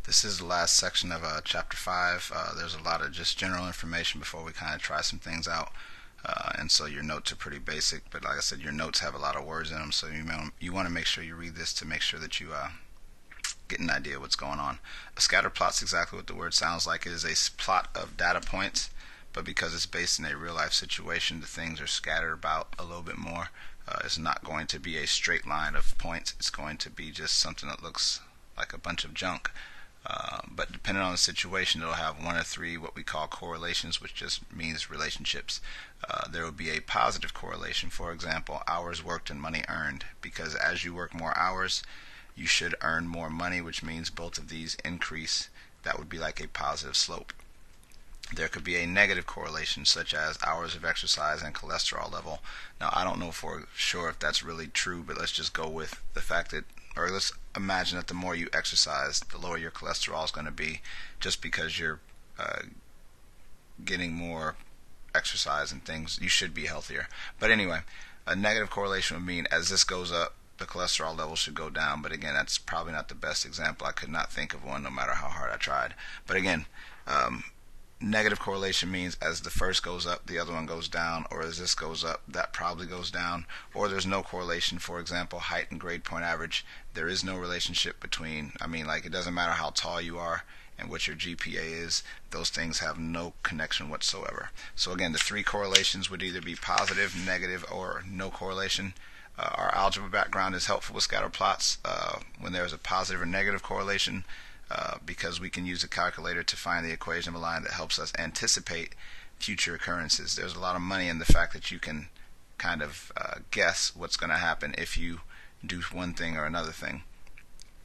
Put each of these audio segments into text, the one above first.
This is the last section of chapter 5. There's a lot of just general information before we kind of try some things out. And so your notes are pretty basic, but like I said, your notes have a lot of words in them, so you want to make sure you read this to make sure that you get an idea of what's going on. A scatter plot is exactly what the word sounds like. It is a plot of data points, but because it's based in a real life situation, the things are scattered about a little bit more. It's not going to be a straight line of points. It's going to be just something that looks like a bunch of junk. But depending on the situation, it'll have one or three what we call correlations, which just means relationships. There will be a positive correlation, for example, hours worked and money earned, because as you work more hours, you should earn more money, which means both of these increase. That would be like a positive slope. There could be a negative correlation, such as hours of exercise and cholesterol level. Now, I don't know for sure if that's really true, but let's just go with the fact that, or let's imagine that the more you exercise, the lower your cholesterol is going to be, just because you're getting more exercise and things. You should be healthier. But anyway, a negative correlation would mean as this goes up, the cholesterol level should go down. But again, that's probably not the best example. I could not think of one, no matter how hard I tried. But again, negative correlation means as the first goes up, the other one goes down, or as this goes up, that probably goes down, or there's no correlation. For example, height and grade point average, there is no relationship between, like it doesn't matter how tall you are and what your GPA is, those things have no connection whatsoever. So again, the three correlations would either be positive, negative, or no correlation. Our algebra background is helpful with scatter plots when there's a positive or negative correlation, because we can use a calculator to find the equation of a line that helps us anticipate future occurrences. There's a lot of money in the fact that you can kind of guess what's going to happen if you do one thing or another thing.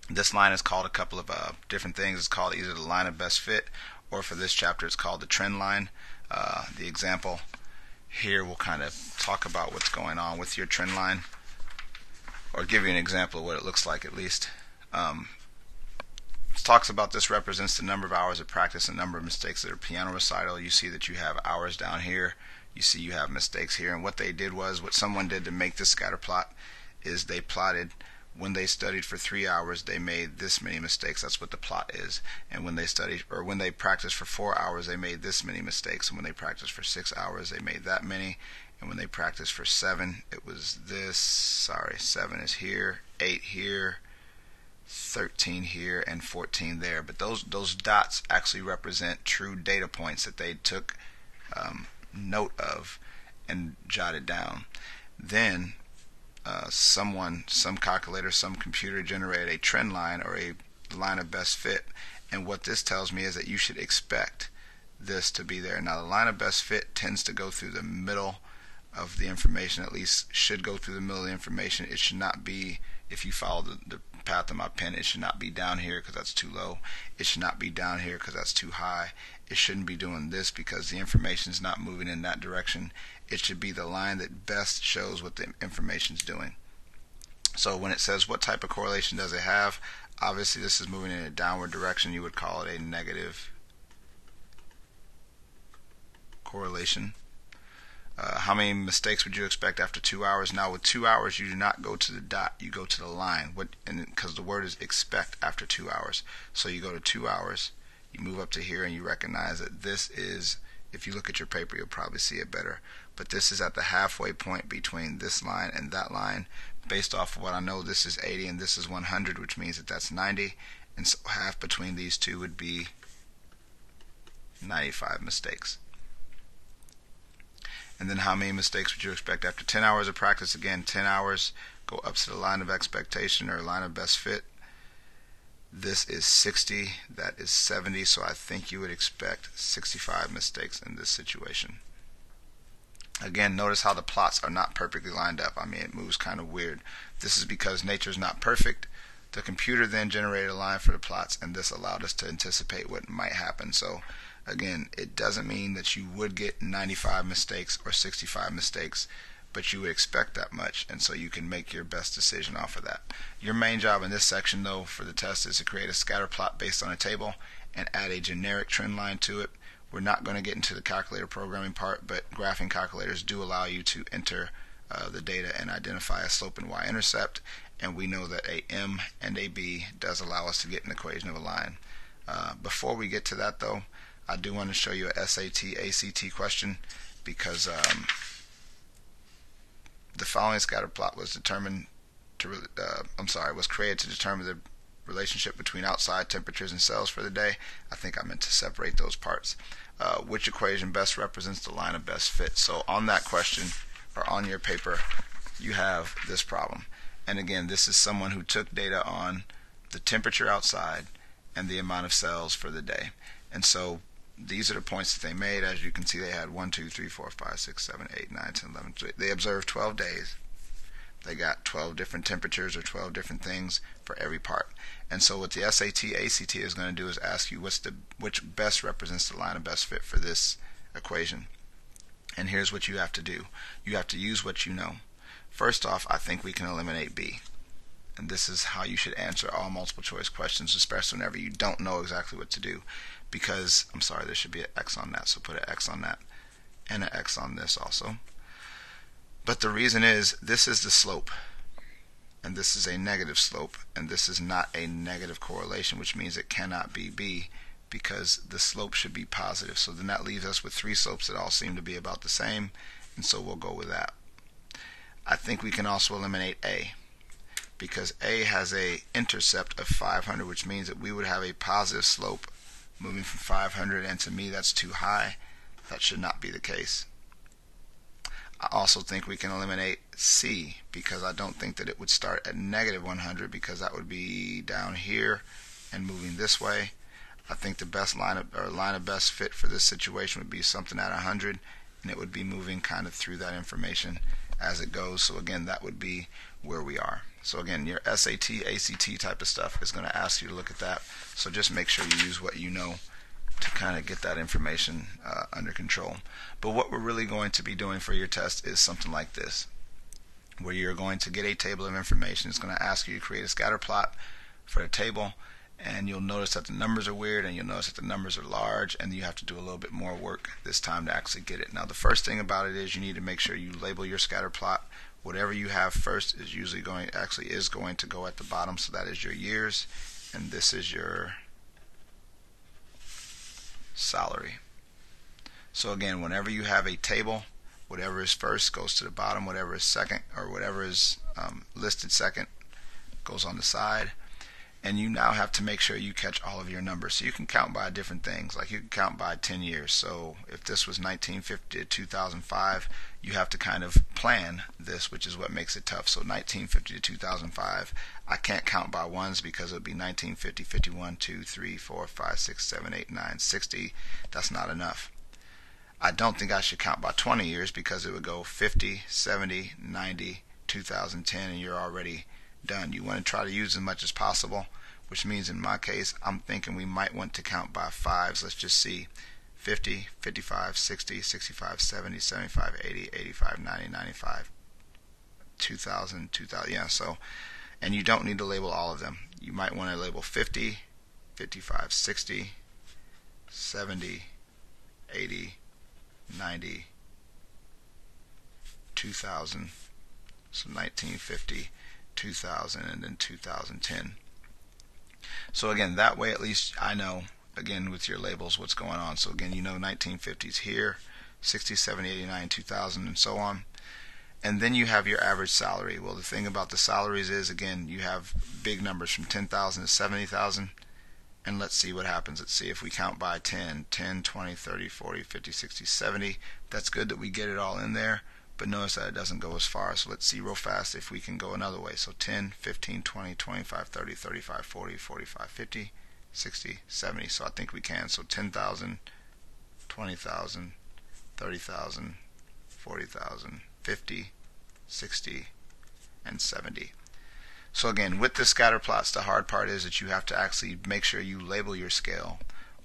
This line is called a couple of different things. It's called either the line of best fit, or for this chapter it's called the trend line. The example here will kind of talk about what's going on with your trend line, or give you an example of what it looks like at least. It talks about this represents the number of hours of practice and number of mistakes that are piano recital. You see that you have hours down here. You see you have mistakes here. And what they did was, what someone did to make this scatter plot is they plotted when they studied for 3 hours, they made this many mistakes. That's what the plot is. And when they studied, or when they practiced for 4 hours, they made this many mistakes. And when they practiced for 6 hours, they made that many. And when they practiced for 7, it was this. Sorry, 7 is here, 8 here, 13 here, and 14 there. But those dots actually represent true data points that they took note of and jotted down. Then some calculator, some computer generated a trend line, or a line of best fit. And what this tells me is that you should expect this to be there. Now, the line of best fit tends to go through the middle of the information, at least should go through the middle of the information. It should not be, if you follow the path of my pen, it should not be down here because that's too low. It should not be down here because that's too high. It shouldn't be doing this because the information is not moving in that direction. It should be the line that best shows what the information is doing. So when it says what type of correlation does it have, obviously this is moving in a downward direction. You would call it a negative correlation. How many mistakes would you expect after 2 hours? Now, with 2 hours, you do not go to the dot, you go to the line. Because the word is expect after 2 hours. So you go to 2 hours, you move up to here, and you recognize that this is, if you look at your paper, you'll probably see it better. But this is at the halfway point between this line and that line. Based off of what I know, this is 80 and this is 100, which means that that's 90. And so half between these two would be 95 mistakes. And then how many mistakes would you expect after 10 hours of practice? Again, 10 hours, go up to the line of expectation, or line of best fit. This is 60, that is 70, so I think you would expect 65 mistakes in this situation. Again, notice how the plots are not perfectly lined up. It moves kind of weird. This is because nature is not perfect. The computer then generated a line for the plots, and this allowed us to anticipate what might happen. So again, it doesn't mean that you would get 95 mistakes or 65 mistakes, but you would expect that much, and so you can make your best decision off of that. Your main job in this section, though, for the test is to create a scatter plot based on a table and add a generic trend line to it. We're not going to get into the calculator programming part, but graphing calculators do allow you to enter the data and identify a slope and y-intercept, and we know that a m and a b does allow us to get an equation of a line. Before we get to that though, I do want to show you a SAT ACT question because the following scatter plot was determined to was created to determine the relationship between outside temperatures and cells for the day. I think I meant to separate those parts. Which equation best represents the line of best fit? So on that question, or on your paper, you have this problem. And again, this is someone who took data on the temperature outside and the amount of cells for the day. And so these are the points that they made. As you can see, they had 1, 2, 3, 4, 5, 6, 7, 8, 9, 10, 11, 12. They observed 12 days. They got 12 different temperatures or 12 different things for every part. And so what the SAT ACT is going to do is ask you which best represents the line of best fit for this equation. And here's what you have to do. You have to use what you know. First off, I think we can eliminate B. And this is how you should answer all multiple choice questions, especially whenever you don't know exactly what to do. Because, I'm sorry, there should be an X on that, so put an X on that and an X on this also. But the reason is, this is the slope, and this is a negative slope, and this is not a negative correlation, which means it cannot be B, because the slope should be positive. So then that leaves us with three slopes that all seem to be about the same, and so we'll go with that. I think we can also eliminate A, because A has a intercept of 500, which means that we would have a positive slope moving from 500, and to me that's too high. That should not be the case. I also think we can eliminate C, because I don't think that it would start at negative 100, because that would be down here and moving this way. I think the best line of best fit for this situation would be something at 100, and it would be moving kind of through that information as it goes. So again, that would be where we are. So again, your SAT, ACT type of stuff is going to ask you to look at that. So just make sure you use what you know to kind of get that information under control. But what we're really going to be doing for your test is something like this, where you're going to get a table of information. It's going to ask you to create a scatter plot for the table, and you'll notice that the numbers are weird, and you'll notice that the numbers are large, and you have to do a little bit more work this time to actually get it. Now the first thing about it is you need to make sure you label your scatter plot. Whatever you have first is usually going to go at the bottom, so that is your years, and this is your salary. So again, whenever you have a table, whatever is first goes to the bottom, whatever is second, or whatever is listed second goes on the side. And you now have to make sure you catch all of your numbers. So you can count by different things, like you can count by 10 years. So if this was 1950 to 2005, you have to kind of plan this, which is what makes it tough. So 1950 to 2005, I can't count by ones because it would be 1950, 51, 2, 3, 4, 5, 6, 7, 8, 9, 60. That's not enough. I don't think I should count by 20 years because it would go 50, 70, 90, 2010, and you're already done. You want to try to use as much as possible, which means in my case, I'm thinking we might want to count by fives. Let's just see. 50, 55, 60, 65, 70, 75, 80, 85, 90, 95, 2000, 2000. Yeah, so, and you don't need to label all of them. You might want to label 50, 55, 60, 70, 80, 90, 2000, so 1950, 2000, and then 2010. So again, that way at least I know, again, with your labels, what's going on. So again, you know 1950s here, 60, 70, 89, 2000, and so on. And then you have your average salary. Well, the thing about the salaries is, again, you have big numbers from 10,000 to 70,000. And let's see what happens. Let's see if we count by 10, 10, 20, 30, 40, 50, 60, 70. That's good that we get it all in there. But notice that it doesn't go as far. So let's see real fast if we can go another way. So 10, 15, 20, 25, 30, 35, 40, 45, 50, 60, 70. So I think we can. So 10,000, 20,000, 30,000, 40,000, 50, 60, and 70. So again, with the scatter plots, the hard part is that you have to actually make sure you label your scale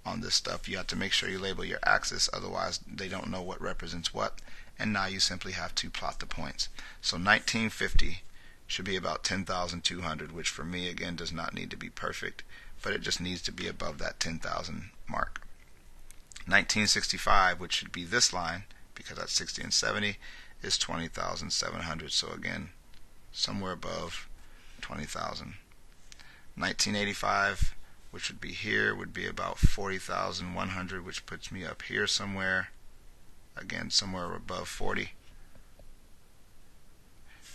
on this stuff. You have to make sure you label your axis, otherwise they don't know what represents what. And now you simply have to plot the points. So 1950 should be about 10,200, which for me, again, does not need to be perfect, but it just needs to be above that 10,000 mark. 1965, which should be this line, because that's 60 and 70, is 20,700. So again, somewhere above 20,000. 1985, which would be here, would be about 40,100, which puts me up here somewhere. Again, somewhere above 40.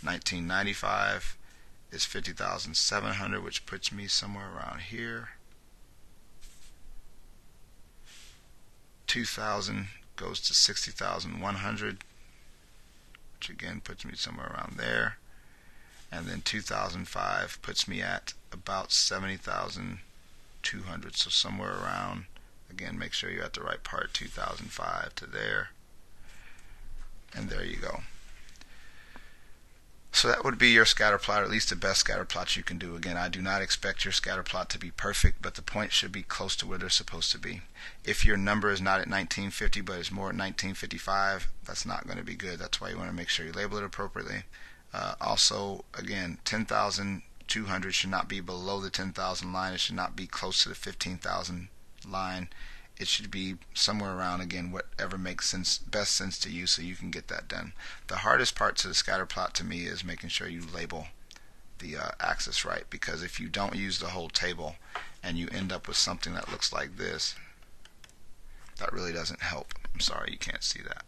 1995 is 50,700, which puts me somewhere around here. 2000 goes to 60,100, which again puts me somewhere around there. And then 2005 puts me at about 70,200, so somewhere around, again, make sure you're at the right part, 2005 to there. And there you go. So that would be your scatter plot, or at least the best scatter plot you can do. Again, I do not expect your scatter plot to be perfect, but the points should be close to where they're supposed to be. If your number is not at 1950, but it's more at 1955, that's not going to be good. That's why you want to make sure you label it appropriately. Also, again, 10,200 should not be below the 10,000 line. It should not be close to the 15,000 line. It should be somewhere around, again, whatever makes sense, best sense to you, so you can get that done. The hardest part to the scatter plot to me is making sure you label the axis right, because if you don't use the whole table and you end up with something that looks like this, that really doesn't help. I'm sorry you can't see that.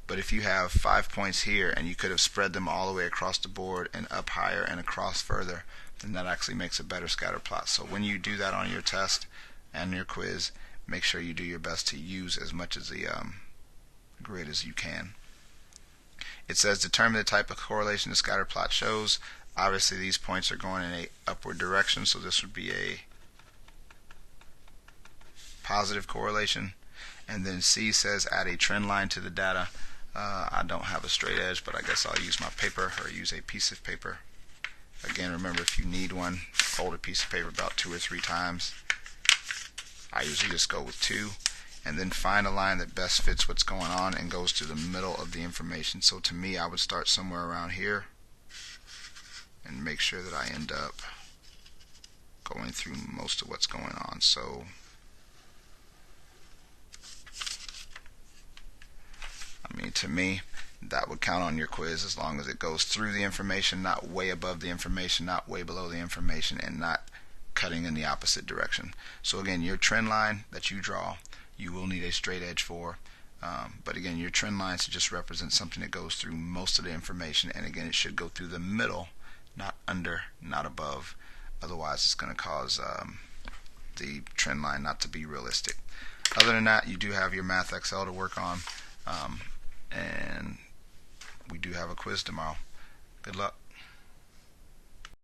But if you have 5 points here and you could have spread them all the way across the board and up higher and across further, then that actually makes a better scatter plot. So when you do that on your test and your quiz, make sure you do your best to use as much of the grid as you can. It says determine the type of correlation the scatter plot shows. Obviously these points are going in a upward direction, so this would be a positive correlation. And then C says add a trend line to the data. I don't have a straight edge, but I guess I'll use my paper, or use a piece of paper. Again, remember, if you need one, fold a piece of paper about 2 or 3 times. I usually just go with 2, and then find a line that best fits what's going on and goes to the middle of the information. So to me, I would start somewhere around here and make sure that I end up going through most of what's going on. So to me, that would count on your quiz, as long as it goes through the information, not way above the information, not way below the information, and not cutting in the opposite direction. So again, your trend line that you draw, you will need a straight edge for. But again, your trend line should just represent something that goes through most of the information, and again, it should go through the middle, not under, not above. Otherwise, it's going to cause the trend line not to be realistic. Other than that, you do have your Math Excel to work on. And we do have a quiz tomorrow. Good luck.